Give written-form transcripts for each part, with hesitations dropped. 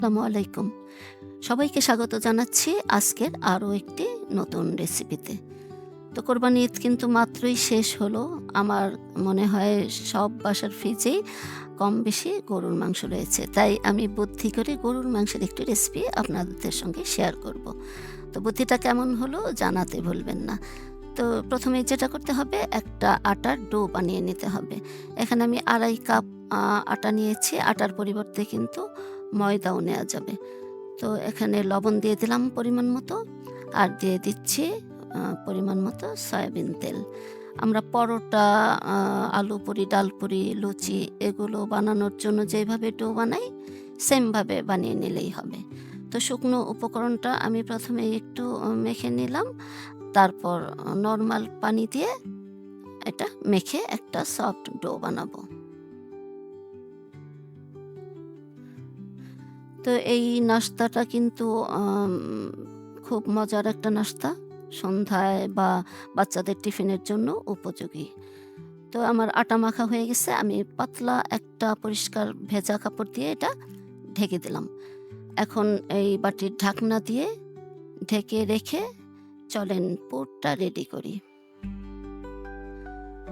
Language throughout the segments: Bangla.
আসসালামু আলাইকুম। সবাইকে স্বাগত জানাচ্ছি আজকের আরও একটি নতুন রেসিপিতে। তো কোরবানি ঈদ কিন্তু মাত্রই শেষ হলো। আমার মনে হয় সব বাসার ফ্রিজেই কম বেশি গরুর মাংস রয়েছে। তাই আমি বুদ্ধি করে গরুর মাংসের একটি রেসিপি আপনাদের সঙ্গে শেয়ার করব। তো বুদ্ধিটা কেমন হলো জানাতে ভুলবেন না। তো প্রথমে যেটা করতে হবে, একটা আটার ডো বানিয়ে নিতে হবে। এখানে আমি ২.৫ কাপ আটা নিয়েছি। আটার পরিবর্তে কিন্তু ময়দাও নেওয়া যাবে। তো এখানে লবণ দিয়ে দিলাম পরিমাণ মতো, আর দিয়ে দিচ্ছি পরিমাণ মতো সয়াবিন তেল। আমরা পরোটা, আ আলু পুরি, ডাল পুরি, লুচি এগুলো বানানোর জন্য যেভাবে ডো বানাই, সেমভাবে বানিয়ে নিলেই হবে। তো শুকনো উপকরণটা আমি প্রথমে একটু মেখে নিলাম। তারপর নরমাল পানি দিয়ে এটা মেখে একটা সফট ডো বানাবো। তো এই নাস্তাটা কিন্তু আম খুব মজার একটা নাস্তা। সন্ধ্যায় বা বাচ্চাদের টিফিনের জন্য উপযোগী। তো আমার আটা মাখা হয়ে গেছে। আমি পাতলা একটা পরিষ্কার ভেজা কাপড় দিয়ে এটা ঢেকে দিলাম। এখন এই বাটির ঢাকনা দিয়ে ঢেকে রেখে চলেন পুরটা রেডি করি।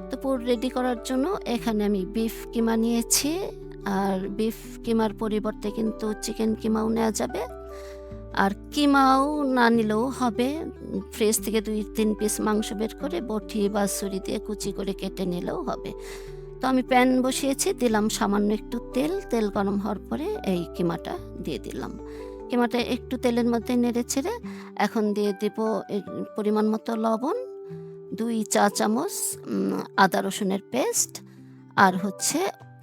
তো পুর রেডি করার জন্য এখানে আমি বিফ কিমা নিয়েছি। আর বিফ কিমার পরিবর্তে কিন্তু চিকেন কিমাও নেওয়া যাবে। আর কিমাও না নিলেও হবে। ফ্রিজ থেকে ২-৩ পিস মাংস বের করে বটি বা ছুরি দিয়ে কুচি করে কেটে নিলেও হবে। তো আমি প্যান বসিয়েছি, দিলাম সামান্য একটু তেল। তেল গরম হওয়ার পরে এই কিমাটা দিয়ে দিলাম। কিমাটা একটু তেলের মধ্যে নেড়েচেড়ে এখন দিয়ে দেব পরিমাণ মতো লবণ, ২ চা চামচ আদা রসুনের পেস্ট, আর হচ্ছে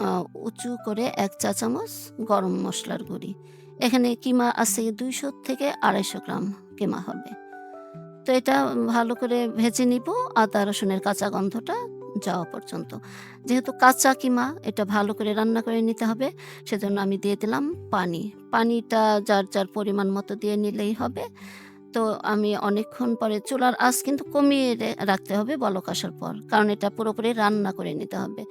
আ উঁচু করে ১ চা চামচ গরম মসলার গুঁড়ি। এখানে কিমা আছে ২০০ থেকে ২৫০ গ্রাম কিমা হবে। তো এটা ভালো করে ভেজে নিব আদা রসুনের কাঁচা গন্ধটা যাওয়া পর্যন্ত। যেহেতু কাঁচা কিমা, এটা ভালো করে রান্না করে নিতে হবে। সেজন্য আমি দিয়ে দিলাম পানি। পানিটা যার পরিমাণ মতো দিয়ে নিলেই হবে। তো আমি অনেকক্ষণ পরে চুলার আঁচ কিন্তু কমিয়ে রাখতে হবে বলক আসার পর। কারণ এটা পুরোপুরি রান্না করে নিতে হবে।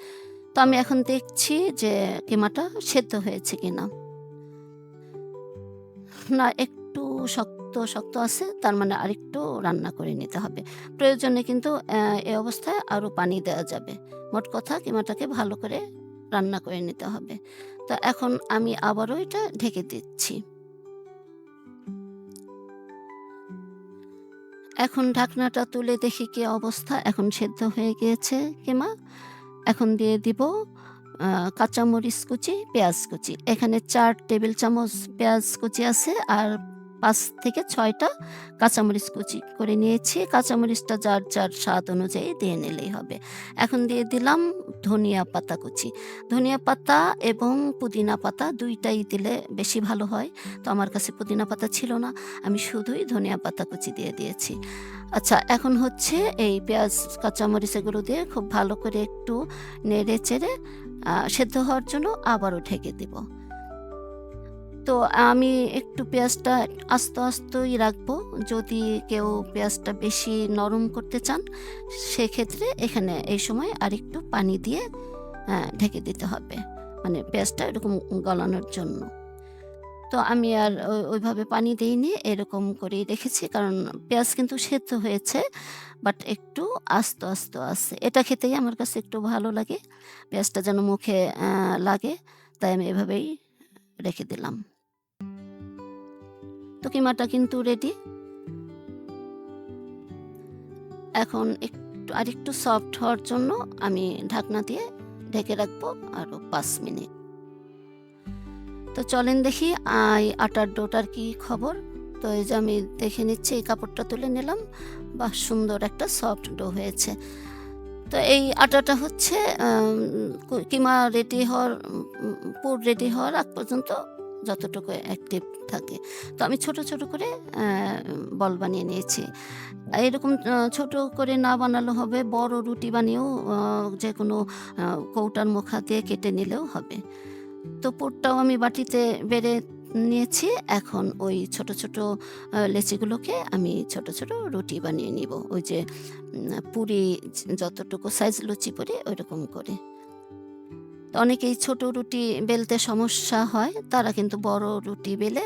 তো আমি এখন দেখছি যে কিমাটা সেদ্ধ হয়েছে কিনা। না, একটু শক্ত আছে, তার মানে আরেকটু রান্না করে নিতে হবে। প্রয়োজনে কিন্তু এ অবস্থায় আরো পানি দেওয়া যাবে। মোট কথা কিমাটাকে ভালো করে রান্না করে নিতে হবে। তো এখন আমি আবারও এটা ঢেকে দিচ্ছি। এখন ঢাকনাটা তুলে দেখি কি অবস্থা। এখন সেদ্ধ হয়ে গিয়েছে কিমা। এখন দিয়ে দিব আ কাঁচামরিচ কুচি, পেঁয়াজ কুচি। এখানে ৪ টেবিল চামচ পেঁয়াজ কুচি আছে, আর ৫ থেকে ৬ টা কাঁচামরিচ কুচি করে নিয়েছি। কাঁচামরিচটা যার স্বাদ অনুযায়ী দিয়ে নিলেই হবে। এখন দিয়ে দিলাম ধনিয়া পাতা কুচি। ধনিয়া পাতা এবং পুদিনা পাতা ২ টাই দিলে বেশি ভালো হয়। তো আমার কাছে পুদিনা পাতা ছিল না। আমি শুধুই ধনিয়া পাতা কুচি দিয়ে দিয়েছি। আচ্ছা, এখন হচ্ছে এই পেঁয়াজ, কাঁচামরিচ এগুলো দিয়ে খুব ভালো করে একটু নেড়ে-চেড়ে সেদ্ধ হওয়ার জন্য আবারও ঢেকে দিব। তো আমি একটু পেঁয়াজটা আস্তই রাখবো। যদি কেউ পেঁয়াজটা বেশি নরম করতে চান, সেক্ষেত্রে এখানে এই সময় আরেকটু পানি দিয়ে ঢেকে দিতে হবে। মানে পেঁয়াজটা এরকম গলানোর জন্য। তো আমি আর ওইভাবে পানি দেইনি, এরকম করেই রেখেছি। কারণ পেঁয়াজ কিন্তু সেদ্ধ হয়েছে, বাট একটু আস্ত আছে। এটা খেতেই আমার কাছে একটু ভালো লাগে। পেঁয়াজটা যেন মুখে লাগে, তাই আমি এভাবেই রেখে দিলাম। তো কিমাটা কিন্তু রেডি। এখন আরেকটু সফট হওয়ার জন্য আমি ঢাকনা দিয়ে ঢেকে রাখবো আরো ৫ মিনিট। তো চলেন দেখি এই আটার ডোটার কি খবর। তো এই যে আমি দেখে নিচ্ছি, এই কাপড়টা তুলে নিলাম। বাহ! সুন্দর একটা সফট ডো হয়েছে। তো এই আটাটা হচ্ছে কিমা রেডি হওয়ার পুর রেডি হওয়ার আগ পর্যন্ত যতটুকু অ্যাক্টিভ থাকে। তো আমি ছোট করে অ্যা বল বানিয়ে নিয়েছি। এরকম ছোট করে না বানালেও হবে, বড় রুটি বানিয়েও যেকোনো আ কৌটার মুখা দিয়ে কেটে নিলেও হবে। তো পুরটাও আমি বাটিতে বেড়ে নিয়েছি। এখন ওই ছোট লেচিগুলোকে আমি ছোট রুটি বানিয়ে নিব। ওই যে পুরি যতটুকু সাইজ লুচি পুরি ওইরকম করে। তো অনেকেই ছোট রুটি বেলতে সমস্যা হয়, তারা কিন্তু বড় রুটি বেলে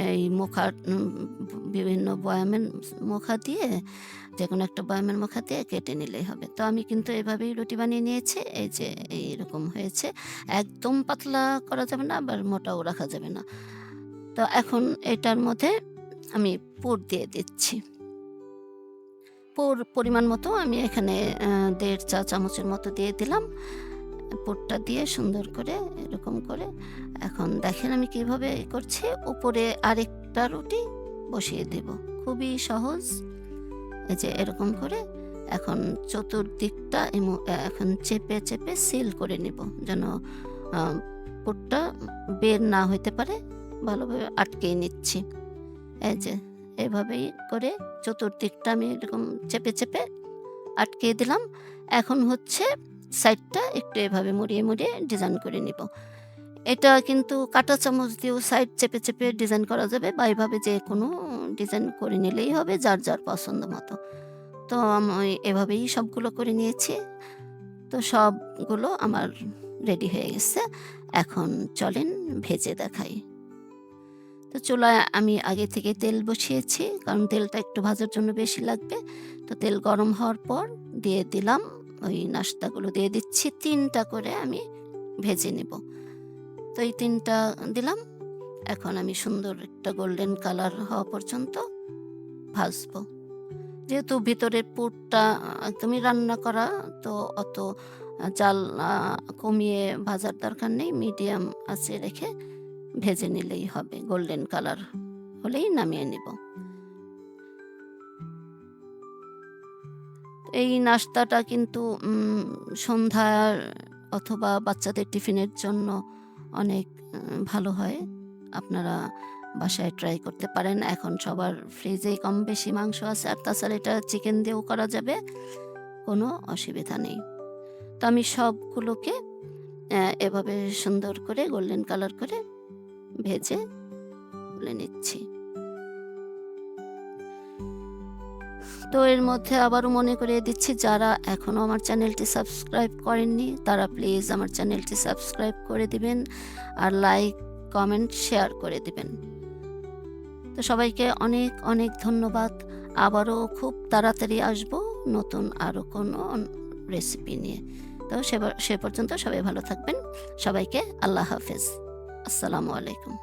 এই মুখার বিভিন্ন বয়ামের মুখা দিয়ে, যেকোনো একটা বয়ামের মুখা দিয়ে কেটে নিলেই হবে। তো আমি কিন্তু এভাবেই রুটি বানিয়ে নিয়েছি। এই যে এইরকম হয়েছে। একদম পাতলা করা যাবে না, আবার মোটাও রাখা যাবে না। তো এখন এটার মধ্যে আমি পুর দিয়ে দিচ্ছি। পুর পরিমাণ মতো আমি এখানে ১.৫ চা চামচের মতো দিয়ে দিলাম। পুরটা দিয়ে সুন্দর করে এরকম করে এখন দেখেন আমি কিভাবে করছি। উপরে আরেকটা রুটি বসিয়ে দেব। খুবই সহজ। এই যে এরকম করে এখন চতুর্দিকটা এখন চেপে, চেপে সিল করে নিব, যেন আ পুরটা বের না হইতে পারে। ভালোভাবে আটকিয়ে নিচ্ছি। এই যে এভাবেই করে চতুর্দিকটা আমি এরকম চেপে, চেপে আটকিয়ে দিলাম। এখন হচ্ছে সাইডটা একটু এভাবে মুড়িয়ে, মুড়িয়ে ডিজাইন করে নিব। এটা কিন্তু কাঁটা চামচ দিয়েও সাইড চেপে, চেপে ডিজাইন করা যাবে, বা এভাবে যেকোনো ডিজাইন করে নিলেই হবে যার, যার পছন্দ মতো। তো আমি এভাবেই সবগুলো করে নিয়েছি। তো সবগুলো আমার রেডি হয়ে গেছে। এখন চলেন ভেজে দেখাই। তো চুলায় আমি আগে থেকে তেল বসিয়েছি, কারণ তেলটা একটু ভাজার জন্য বেশি লাগবে। তো তেল গরম হওয়ার পর দিয়ে দিলাম ওই নাস্তাগুলো, দিয়ে দিচ্ছি ৩টা করে আমি ভেজে নেব। তো এই ৩টা দিলাম। এখন আমি সুন্দর একটা গোল্ডেন কালার হওয়া পর্যন্ত ভাজবো। যেহেতু ভিতরের পুরটা একদমই রান্না করা, তো অত জাল কমিয়ে ভাজার দরকার নেই। মিডিয়াম আঁচে রেখে ভেজে নিলেই হবে। গোল্ডেন কালার হলেই নামিয়ে নিব। এই নাস্তাটা কিন্তু সন্ধ্যার অথবা বাচ্চাদের টিফিনের জন্য অনেক ভালো হয়। আপনারা বাসায় ট্রাই করতে পারেন। এখন সবার ফ্রিজেই কম বেশি মাংস আছে, আর তাছাড়া এটা চিকেন দিয়েও করা যাবে। কোনো অসুবিধা নেই। তো আমি সবগুলোকে এভাবে সুন্দর করে গোল্ডেন কালার করে ভেজে তুলে নিচ্ছি। তো এর মধ্যে আবারও মনে করিয়ে দিচ্ছি, যারা এখনও আমার চ্যানেলটি সাবস্ক্রাইব করেননি তারা প্লিজ আমার চ্যানেলটি সাবস্ক্রাইব করে দিবেন, আর লাইক, কমেন্ট, শেয়ার করে দিবেন। তো সবাইকে অনেক, অনেক ধন্যবাদ। আবারও খুব তাড়াতাড়ি আসবো নতুন আরও কোনো রেসিপি নিয়ে। তো সে পর্যন্ত সবাই ভালো থাকবেন। সবাইকে আল্লাহ হাফেজ। আসসালামু আলাইকুম।